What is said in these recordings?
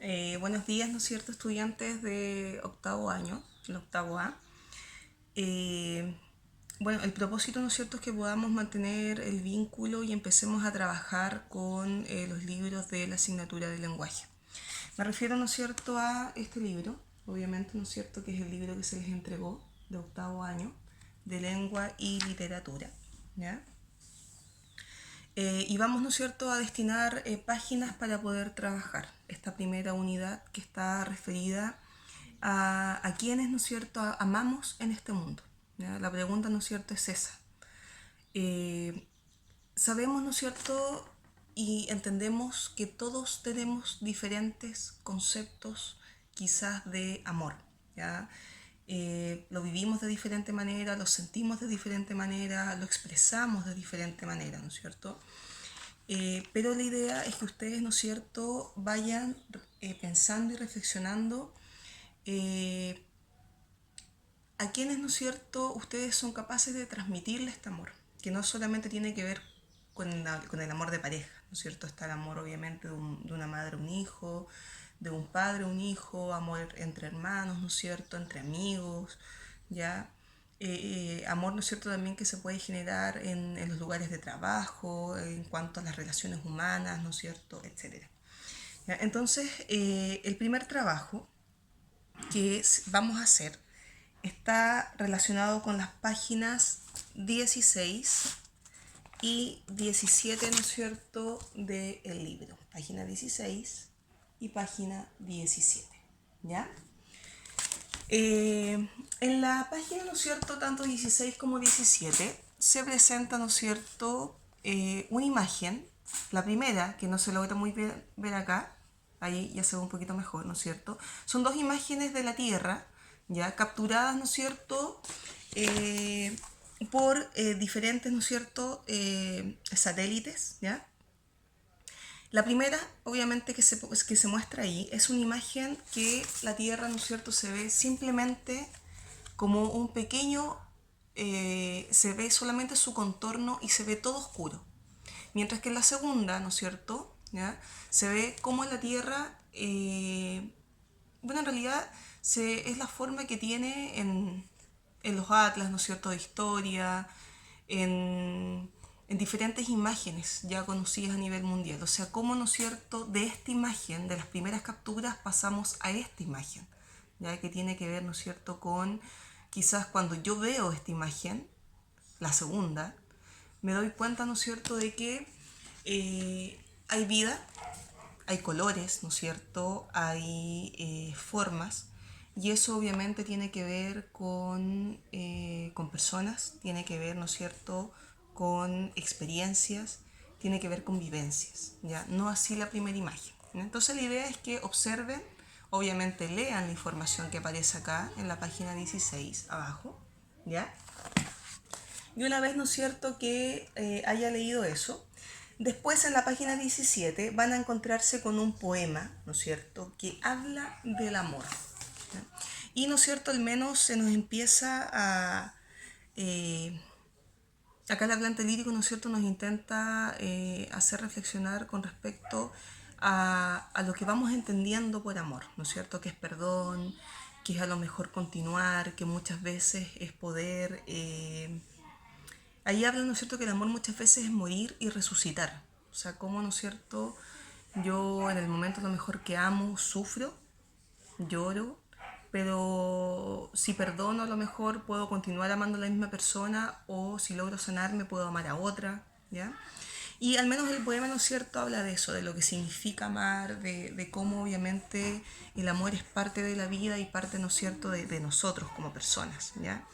Buenos días, ¿no es cierto?, estudiantes de octavo año, el octavo A. Eh, bueno, el propósito, ¿no es cierto?, es que podamos mantener el vínculo y empecemos a trabajar con los libros de la asignatura de lenguaje. Me refiero, ¿no es cierto?, a este libro, obviamente, ¿no es cierto?, que es el libro que se les entregó de octavo año, de lengua y literatura, ¿ya? Y vamos, ¿no es cierto?, a destinar páginas para poder trabajar esta primera unidad que está referida a quienes, ¿no es cierto?, amamos en este mundo. ¿Ya? La pregunta, ¿no es cierto?, es esa. Eh, Sabemos, ¿no es cierto?, y entendemos que todos tenemos diferentes conceptos quizás de amor. ¿Ya? Lo vivimos de diferente manera, lo sentimos de diferente manera, lo expresamos de diferente manera, ¿no es cierto? Pero la idea es que ustedes, ¿no es cierto?, vayan pensando y reflexionando eh, a quienes, ¿no es cierto?, ustedes son capaces de transmitirle este amor, que no solamente tiene que ver con el amor de pareja, ¿no es cierto? Está el amor obviamente de una madre a un hijo, de un padre a un hijo, amor entre hermanos, ¿no es cierto?, entre amigos, ¿ya? Amor, ¿no es cierto?, también que se puede generar en los lugares de trabajo, en cuanto a las relaciones humanas, ¿no es cierto?, etcétera. ¿Ya? Entonces, el primer trabajo que vamos a hacer está relacionado con las páginas 16 y 17, ¿no es cierto?, del libro. Página 16 y página 17, ¿ya? En la página, ¿no es cierto?, tanto 16 como 17 se presenta, ¿no es cierto?, una imagen. La primera, que no se logra muy bien ver acá, ahí ya se ve un poquito mejor, ¿no es cierto? Son dos imágenes de la Tierra, ya capturadas, ¿no es cierto?, por diferentes, ¿no es cierto?, satélites, ¿ya? La primera, obviamente, que se muestra ahí, es una imagen que la Tierra, ¿no es cierto?, se ve simplemente como un pequeño, se ve solamente su contorno y se ve todo oscuro. Mientras que en la segunda, ¿no es cierto?, ¿ya?, se ve como la Tierra, bueno, en realidad es la forma que tiene en los atlas, ¿no es cierto?, de historia, en diferentes imágenes ya conocidas a nivel mundial. O sea, cómo, ¿no es cierto?, de esta imagen, de las primeras capturas, pasamos a esta imagen, ya que tiene que ver, ¿no es cierto?, con quizás cuando yo veo esta imagen, la segunda, me doy cuenta, ¿no es cierto?, de que hay vida, hay colores, ¿no es cierto?, hay formas, y eso obviamente tiene que ver con personas, tiene que ver, ¿no es cierto?, con experiencias, tiene que ver con vivencias, ¿ya? No así la primera imagen. Entonces la idea es que observen, obviamente lean la información que aparece acá en la página 16 abajo, ¿ya? Y una vez, ¿no es cierto?, que haya leído eso, después en la página 17 van a encontrarse con un poema, ¿no es cierto?, que habla del amor. ¿Ya? Y, ¿no es cierto?, al menos se nos empieza a... acá el hablante lírico, ¿no es cierto?, nos intenta hacer reflexionar con respecto a lo que vamos entendiendo por amor, ¿no es cierto?, que es perdón, que es a lo mejor continuar, que muchas veces es poder... ahí habla, ¿no es cierto?, que el amor muchas veces es morir y resucitar. O sea, como, ¿no es cierto?, yo en el momento a lo mejor que amo, sufro, lloro, pero si perdono a lo mejor puedo continuar amando a la misma persona, o si logro sanarme puedo amar a otra, ¿ya? Y al menos el poema, ¿no es cierto?, habla de eso, de lo que significa amar, de cómo obviamente el amor es parte de la vida y parte, ¿no es cierto?, de nosotros como personas, ¿ya?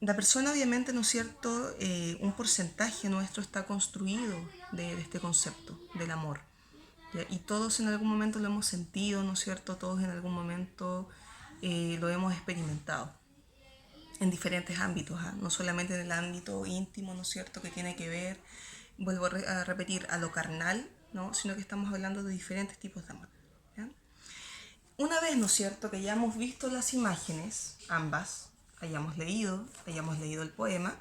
La persona obviamente, ¿no es cierto?, un porcentaje nuestro está construido de este concepto del amor, ¿ya? Y todos en algún momento lo hemos sentido, ¿no es cierto?, todos en algún momento lo hemos experimentado en diferentes ámbitos, ¿eh? No solamente en el ámbito íntimo, ¿no es cierto?, que tiene que ver, vuelvo a repetir, a lo carnal, ¿no?, sino que estamos hablando de diferentes tipos de amor, ¿ya? Una vez, ¿no es cierto?, que ya hemos visto las imágenes, ambas, hayamos leído el poema,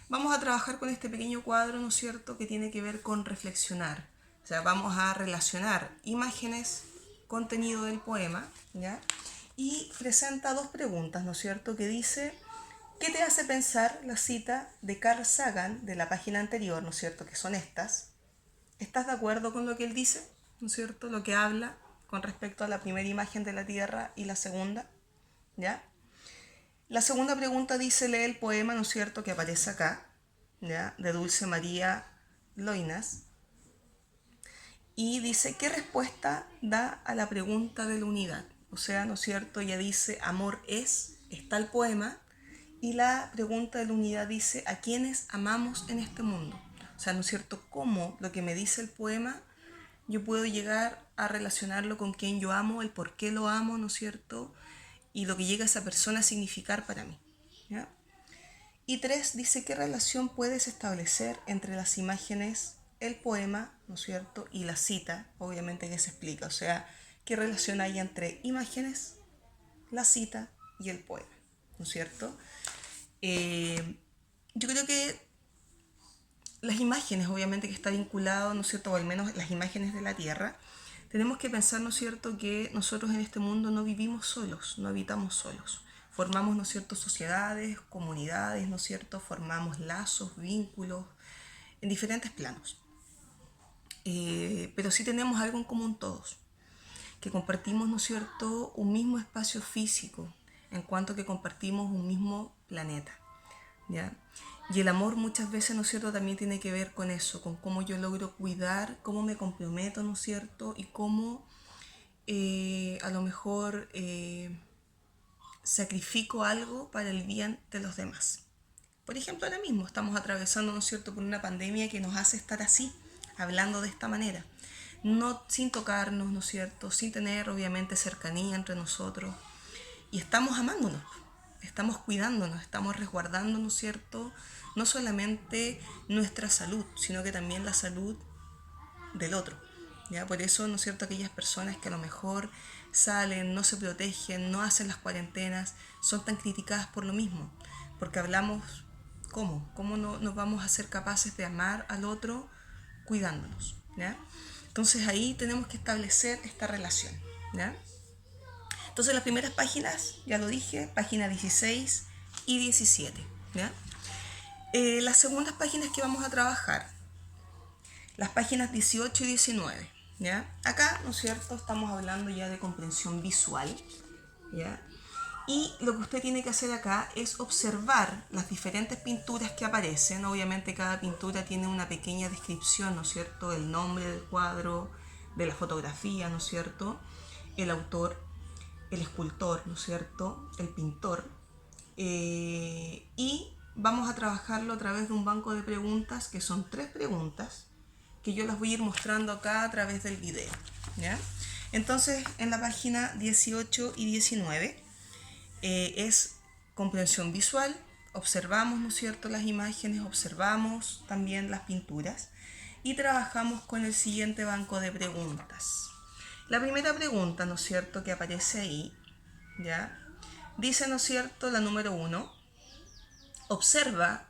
vamos a trabajar con este pequeño cuadro, ¿no es cierto?, que tiene que ver con reflexionar. O sea, vamos a relacionar imágenes contenido del poema, ¿ya? Y presenta dos preguntas, ¿no es cierto? Que dice, ¿qué te hace pensar la cita de Carl Sagan de la página anterior, ¿no es cierto? Que son estas. ¿Estás de acuerdo con lo que él dice, ¿no es cierto? Lo que habla con respecto a la primera imagen de la Tierra y la segunda, ¿ya? La segunda pregunta dice, lee el poema, ¿no es cierto?, que aparece acá, ¿ya? De Dulce María Loinas. Y dice, ¿qué respuesta da a la pregunta de la unidad? O sea, ¿no es cierto? Ella dice, amor es, está el poema, y la pregunta de la unidad dice, ¿a quiénes amamos en este mundo? O sea, ¿no es cierto? ¿Cómo lo que me dice el poema yo puedo llegar a relacionarlo con quién yo amo, el por qué lo amo, ¿no es cierto? Y lo que llega a esa persona a significar para mí, ¿ya? Y 3 dice, ¿qué relación puedes establecer entre las imágenes, el poema, ¿no es cierto?, y la cita? Obviamente que se explica, o sea, ¿qué relación hay entre imágenes, la cita y el poema? ¿No es cierto? Yo creo que las imágenes, obviamente que está vinculado, ¿no es cierto?, o al menos las imágenes de la Tierra, tenemos que pensar, ¿no es cierto?, que nosotros en este mundo no vivimos solos, no habitamos solos. Formamos, ¿no es cierto?, sociedades, comunidades, ¿no es cierto?, formamos lazos, vínculos en diferentes planos. Pero sí tenemos algo en común todos, que compartimos, ¿no es cierto?, un mismo espacio físico, en cuanto que compartimos un mismo planeta, ¿ya? Y el amor muchas veces, ¿no es cierto?, también tiene que ver con eso, con cómo yo logro cuidar, cómo me comprometo, ¿no es cierto?, y cómo a lo mejor sacrifico algo para el bien de los demás. Por ejemplo, ahora mismo estamos atravesando, ¿no es cierto?, por una pandemia que nos hace estar así, hablando de esta manera, no sin tocarnos, ¿no es cierto?, sin tener obviamente cercanía entre nosotros, y estamos amándonos, estamos cuidándonos, estamos resguardando, ¿no es cierto?, no solamente nuestra salud, sino que también la salud del otro, ¿ya? Por eso, ¿no es cierto?, aquellas personas que a lo mejor salen, no se protegen, no hacen las cuarentenas, son tan criticadas por lo mismo, porque hablamos, ¿cómo no nos vamos a ser capaces de amar al otro cuidándonos, ¿ya? Entonces ahí tenemos que establecer esta relación, ¿ya? Entonces las primeras páginas, ya lo dije, páginas 16 y 17, ¿ya? Las segundas páginas que vamos a trabajar, las páginas 18 y 19, ¿ya? Acá, ¿no es cierto?, estamos hablando ya de comprensión visual, ¿ya? Y lo que usted tiene que hacer acá es observar las diferentes pinturas que aparecen. Obviamente cada pintura tiene una pequeña descripción, ¿no es cierto?, el nombre del cuadro, de la fotografía, ¿no es cierto?, el autor, el escultor, ¿no es cierto?, el pintor. Y vamos a trabajarlo a través de un banco de preguntas, que son 3 preguntas, que yo las voy a ir mostrando acá a través del video, ¿ya? Entonces, en la página 18 y 19 es comprensión visual, observamos, ¿no es cierto?, las imágenes, observamos también las pinturas y trabajamos con el siguiente banco de preguntas. La primera pregunta, ¿no es cierto?, que aparece ahí, ¿ya? Dice, ¿no es cierto?, la número 1, observa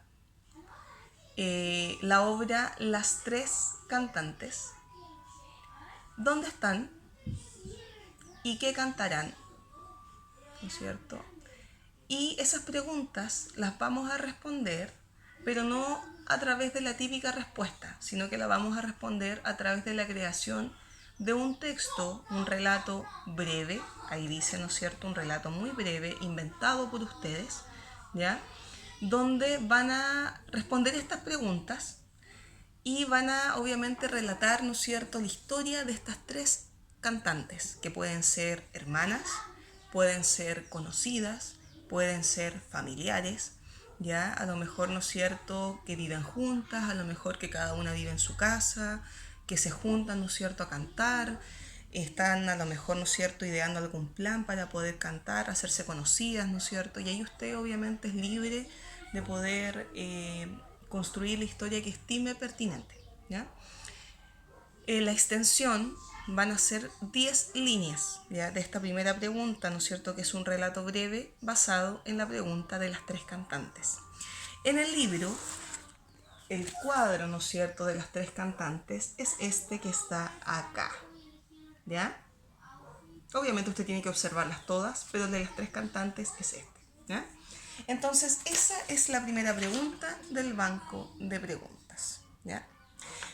la obra Las tres cantantes. ¿Dónde están y qué cantarán? ¿No es cierto? Y esas preguntas las vamos a responder, pero no a través de la típica respuesta, sino que la vamos a responder a través de la creación de un texto, un relato breve, ahí dice, ¿no es cierto?, un relato muy breve, inventado por ustedes, ¿ya?, donde van a responder estas preguntas y van a obviamente relatar, ¿no es cierto?, la historia de estas 3 cantantes, que pueden ser hermanas, pueden ser conocidas, pueden ser familiares, ya, a lo mejor, ¿no es cierto?, que viven juntas, a lo mejor que cada una vive en su casa, que se juntan, ¿no es cierto?, a cantar, están a lo mejor, ¿no es cierto?, ideando algún plan para poder cantar, hacerse conocidas, ¿no es cierto?, y ahí usted obviamente es libre de poder construir la historia que estime pertinente, ¿ya? La extensión van a ser 10 líneas, ¿ya?, de esta primera pregunta, ¿no es cierto?, que es un relato breve basado en la pregunta de las 3 cantantes. En el libro, el cuadro, ¿no es cierto?, de las 3 cantantes es este que está acá, ¿ya? Obviamente usted tiene que observarlas todas, pero de las 3 cantantes es este, ¿ya? Entonces, esa es la primera pregunta del banco de preguntas, ¿ya?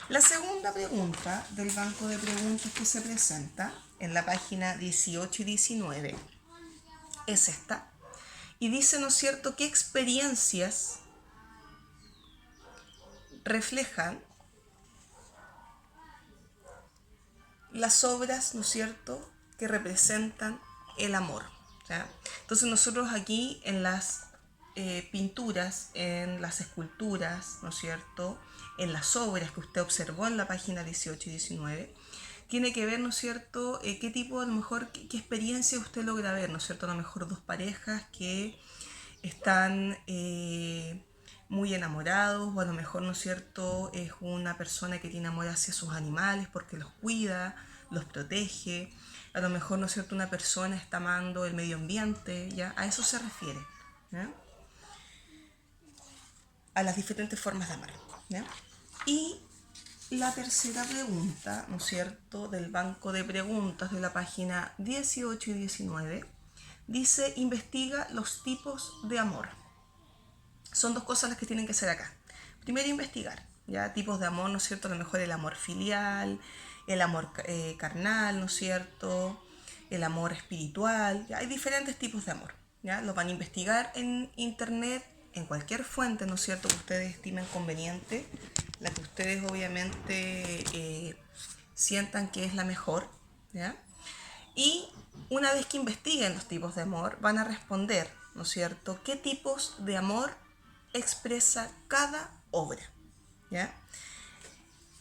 La segunda pregunta del banco de preguntas que se presenta en la página 18 y 19 es esta. Y dice, ¿no es cierto?, qué experiencias reflejan las obras, ¿no es cierto?, que representan el amor, ¿ya? Entonces nosotros aquí en las pinturas, en las esculturas, ¿no es cierto?, en las obras que usted observó en la página 18 y 19, tiene que ver, ¿no es cierto?, qué tipo, a lo mejor, qué experiencia usted logra ver, ¿no es cierto?, a lo mejor dos parejas que están muy enamorados, o a lo mejor, ¿no es cierto?, es una persona que tiene amor hacia sus animales porque los cuida, los protege, a lo mejor, ¿no es cierto?, una persona está amando el medio ambiente, ¿ya? A eso se refiere, ¿ya? A las diferentes formas de amar, ¿ya? Y la tercera pregunta, ¿no es cierto?, del banco de preguntas de la página 18 y 19, dice, investiga los tipos de amor. Son dos cosas las que tienen que hacer acá. Primero, investigar, ¿ya? Tipos de amor, ¿no es cierto? A lo mejor el amor filial, el amor carnal, ¿no es cierto? El amor espiritual, ¿ya? Hay diferentes tipos de amor, ¿ya? Los van a investigar en internet, en cualquier fuente, ¿no es cierto?, que ustedes estimen conveniente, la que ustedes obviamente sientan que es la mejor, ¿ya? Y una vez que investiguen los tipos de amor, van a responder, ¿no es cierto?, qué tipos de amor expresa cada obra, ¿ya?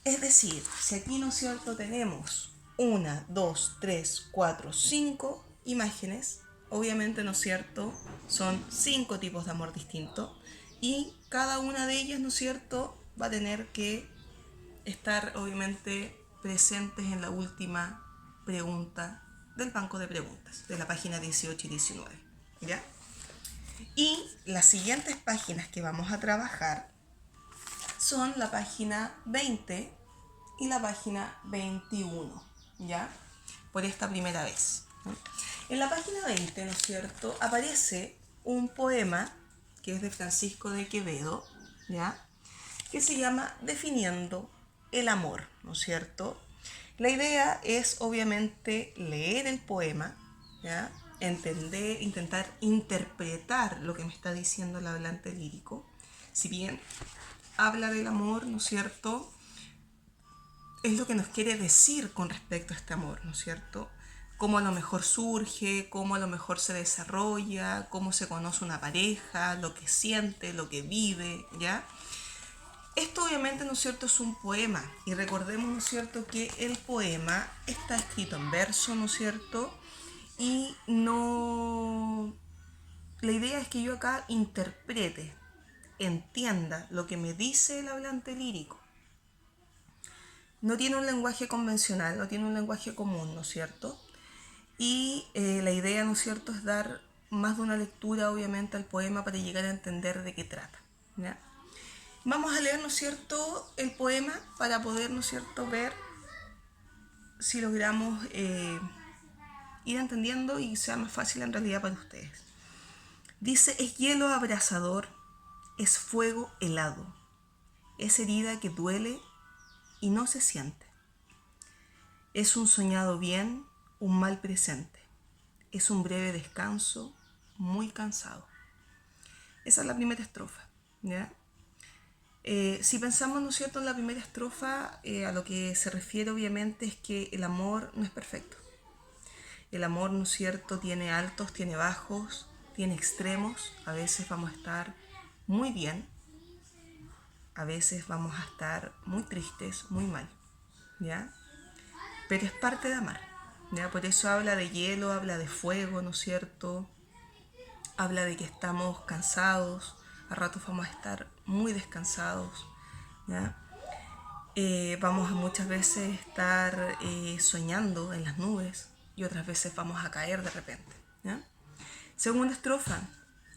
Es decir, si aquí, ¿no es cierto?, tenemos 1, 2, 3, 4, 5 imágenes, obviamente, ¿no es cierto?, son 5 tipos de amor distintos y cada una de ellas, ¿no es cierto?, va a tener que estar obviamente presentes en la última pregunta del banco de preguntas de la página 18 y 19, ¿ya? Y las siguientes páginas que vamos a trabajar son la página 20 y la página 21, ¿ya? Por esta primera vez, ¿no? En la página 20, ¿no es cierto?, aparece un poema que es de Francisco de Quevedo, ¿ya?, que se llama Definiendo el amor, ¿no es cierto? La idea es obviamente leer el poema, ¿ya?, entender, intentar interpretar lo que me está diciendo el hablante lírico. Si bien habla del amor, ¿no es cierto?, es lo que nos quiere decir con respecto a este amor, ¿no es cierto? Cómo a lo mejor surge, cómo a lo mejor se desarrolla, cómo se conoce una pareja, lo que siente, lo que vive, ¿ya? Esto obviamente, ¿no es cierto?, es un poema, y recordemos, ¿no es cierto?, que el poema está escrito en verso, ¿no es cierto?, y no... La idea es que yo acá interprete, entienda lo que me dice el hablante lírico. No tiene un lenguaje convencional, no tiene un lenguaje común, ¿no es cierto? Y la idea, ¿no es cierto?, es dar más de una lectura, obviamente, al poema para llegar a entender de qué trata, ¿ya? Vamos a leer, ¿no es cierto?, el poema para poder, ¿no es cierto?, ver si logramos ir entendiendo y sea más fácil en realidad para ustedes. Dice, es hielo abrasador, es fuego helado, es herida que duele y no se siente. Es un soñado bien, un mal presente. Es un breve descanso, muy cansado. Esa es la primera estrofa, ¿ya? Si pensamos, ¿no es cierto?, en la primera estrofa, a lo que se refiere obviamente es que el amor no es perfecto. El amor, ¿no es cierto?, tiene altos, tiene bajos, tiene extremos. A veces vamos a estar muy bien, a veces vamos a estar muy tristes, muy mal, ¿ya? Pero es parte de amar, ¿ya? Por eso habla de hielo, habla de fuego, ¿no es cierto? Habla de que estamos cansados, a ratos vamos a estar muy descansados, ¿ya? Vamos a muchas veces estar soñando en las nubes y otras veces vamos a caer de repente, ¿ya? Segunda estrofa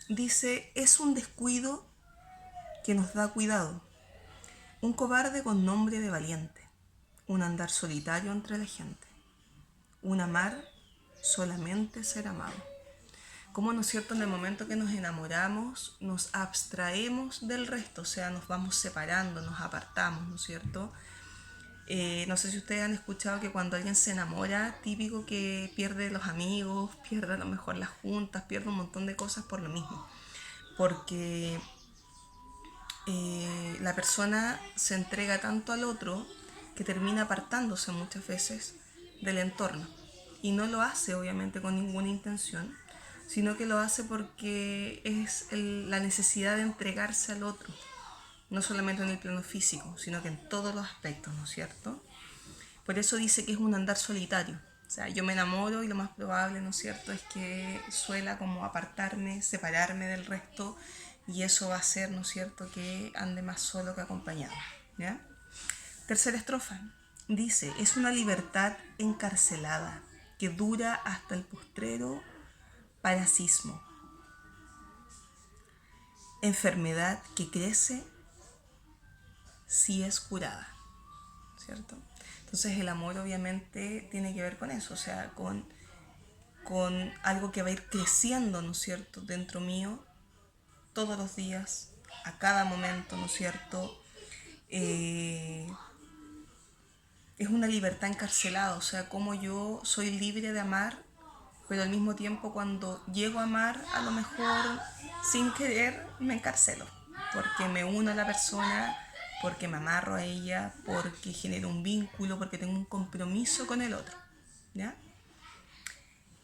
dice, es un descuido que nos da cuidado, un cobarde con nombre de valiente, un andar solitario entre la gente, un amar solamente ser amado. Cómo, ¿no es cierto?, en el momento que nos enamoramos, nos abstraemos del resto, o sea, nos vamos separando, nos apartamos, ¿no es cierto? No sé si ustedes han escuchado que cuando alguien se enamora, típico que pierde los amigos, pierde a lo mejor las juntas, pierde un montón de cosas por lo mismo. Porque la persona se entrega tanto al otro que termina apartándose muchas veces del entorno. Y no lo hace obviamente con ninguna intención, sino que lo hace porque es la necesidad de entregarse al otro. No solamente en el plano físico, sino que en todos los aspectos, ¿no es cierto? Por eso dice que es un andar solitario. O sea, yo me enamoro y lo más probable, ¿no es cierto?, es que suela como apartarme, separarme del resto, y eso va a hacer, ¿no es cierto?, que ande más solo que acompañado. ¿Ya? Tercera estrofa. Dice, es una libertad encarcelada que dura hasta el postrero parasismo. Enfermedad que crece si es curada, ¿cierto? Entonces el amor obviamente tiene que ver con eso, o sea, con algo que va a ir creciendo, ¿no es cierto?, dentro mío, todos los días, a cada momento, ¿no es cierto? Es una libertad encarcelada, o sea, como yo soy libre de amar, pero al mismo tiempo cuando llego a amar, a lo mejor sin querer me encarcelo, porque me uno a la persona, porque me amarro a ella, porque genero un vínculo, porque tengo un compromiso con el otro. ¿Ya?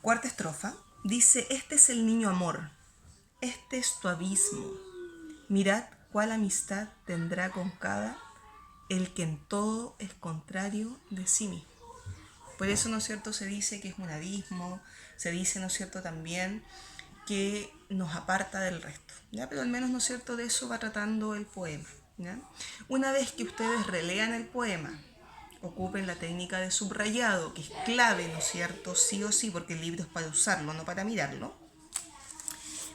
Cuarta estrofa. Dice, este es el niño amor, este es tu abismo. Mirad cuál amistad tendrá con cada el que en todo es contrario de sí mismo. Por eso, ¿no es cierto?, se dice que es un abismo, se dice, ¿no es cierto?, también que nos aparta del resto, ¿ya? Pero al menos, ¿no es cierto?, de eso va tratando el poema, ¿ya? Una vez que ustedes relean el poema, ocupen la técnica de subrayado, que es clave, ¿no es cierto?, sí o sí, porque el libro es para usarlo, no para mirarlo.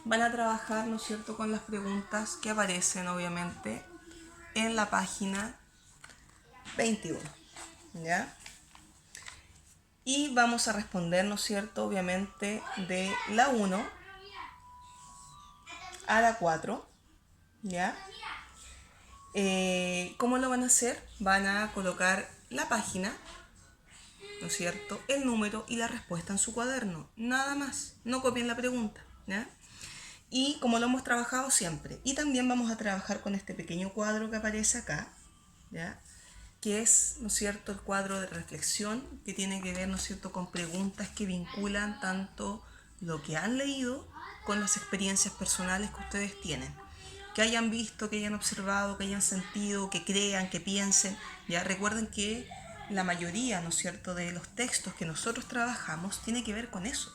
Van a trabajar, ¿no es cierto?, con las preguntas que aparecen, obviamente, en la página 21, ¿ya? Y vamos a responder, ¿no es cierto?, obviamente, de la 1 a la 4, ¿ya? ¿Cómo lo van a hacer? Van a colocar la página, ¿no es cierto?, el número y la respuesta en su cuaderno. Nada más, no copien la pregunta, ¿ya? Y como lo hemos trabajado siempre. Y también vamos a trabajar con este pequeño cuadro que aparece acá, ¿ya?, que es, ¿no es cierto?, el cuadro de reflexión, que tiene que ver, ¿no es cierto?, con preguntas que vinculan tanto lo que han leído con las experiencias personales que ustedes tienen, que hayan visto, que hayan observado, que hayan sentido, que crean, que piensen. Ya recuerden que la mayoría, ¿no es cierto?, de los textos que nosotros trabajamos tiene que ver con eso,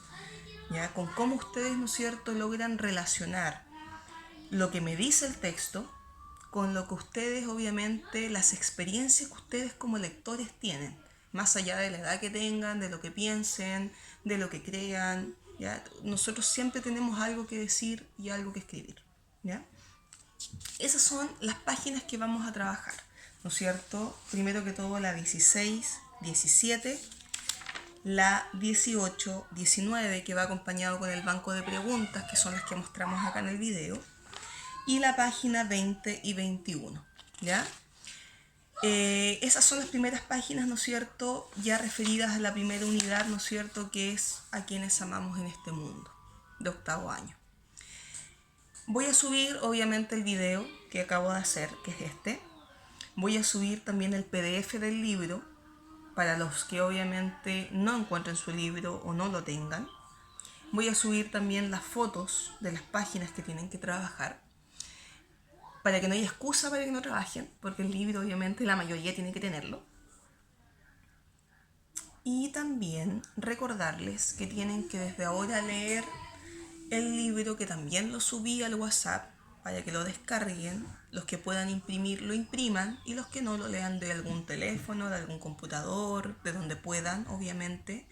ya, con cómo ustedes, ¿no es cierto?, logran relacionar lo que me dice el texto con lo que ustedes, obviamente, las experiencias que ustedes como lectores tienen, más allá de la edad que tengan, de lo que piensen, de lo que crean, ¿ya? Nosotros siempre tenemos algo que decir y algo que escribir, ¿ya? Esas son las páginas que vamos a trabajar, ¿no es cierto? Primero que todo la 16, 17, la 18, 19, que va acompañado con el banco de preguntas, que son las que mostramos acá en el video, y la página 20 y 21, ¿ya? Esas son las primeras páginas, ¿no es cierto?, ya referidas a la primera unidad, ¿no es cierto?, que es a quienes amamos en este mundo, de octavo año. Voy a subir, obviamente, el video que acabo de hacer, que es este. Voy a subir también el PDF del libro, para los que obviamente no encuentren su libro o no lo tengan. Voy a subir también las fotos de las páginas que tienen que trabajar, para que no haya excusa para que no trabajen, porque el libro obviamente la mayoría tiene que tenerlo. Y también recordarles que tienen que desde ahora leer el libro, que también lo subí al WhatsApp para que lo descarguen. Los que puedan imprimir lo impriman, y los que no lo lean de algún teléfono, de algún computador, de donde puedan, obviamente,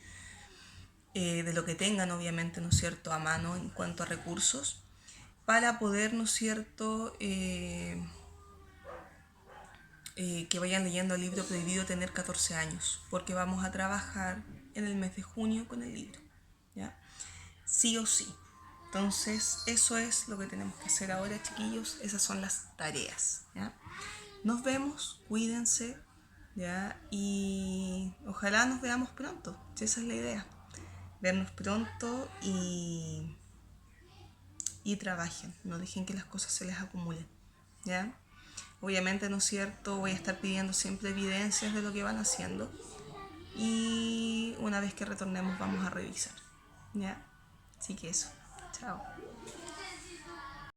de lo que tengan, obviamente, ¿no es cierto?, a mano en cuanto a recursos, para poder, ¿no es cierto?, que vayan leyendo el libro Prohibido Tener 14 años, porque vamos a trabajar en el mes de junio con el libro, ¿ya? Sí o sí. Entonces, eso es lo que tenemos que hacer ahora, chiquillos. Esas son las tareas, ¿ya? Nos vemos, cuídense, ¿ya? Y ojalá nos veamos pronto, si esa es la idea. Vernos pronto y trabajen, no dejen que las cosas se les acumulen, ¿ya? Obviamente, ¿no es cierto? Voy a estar pidiendo siempre evidencias de lo que van haciendo y una vez que retornemos vamos a revisar, ¿ya? Así que eso, chao.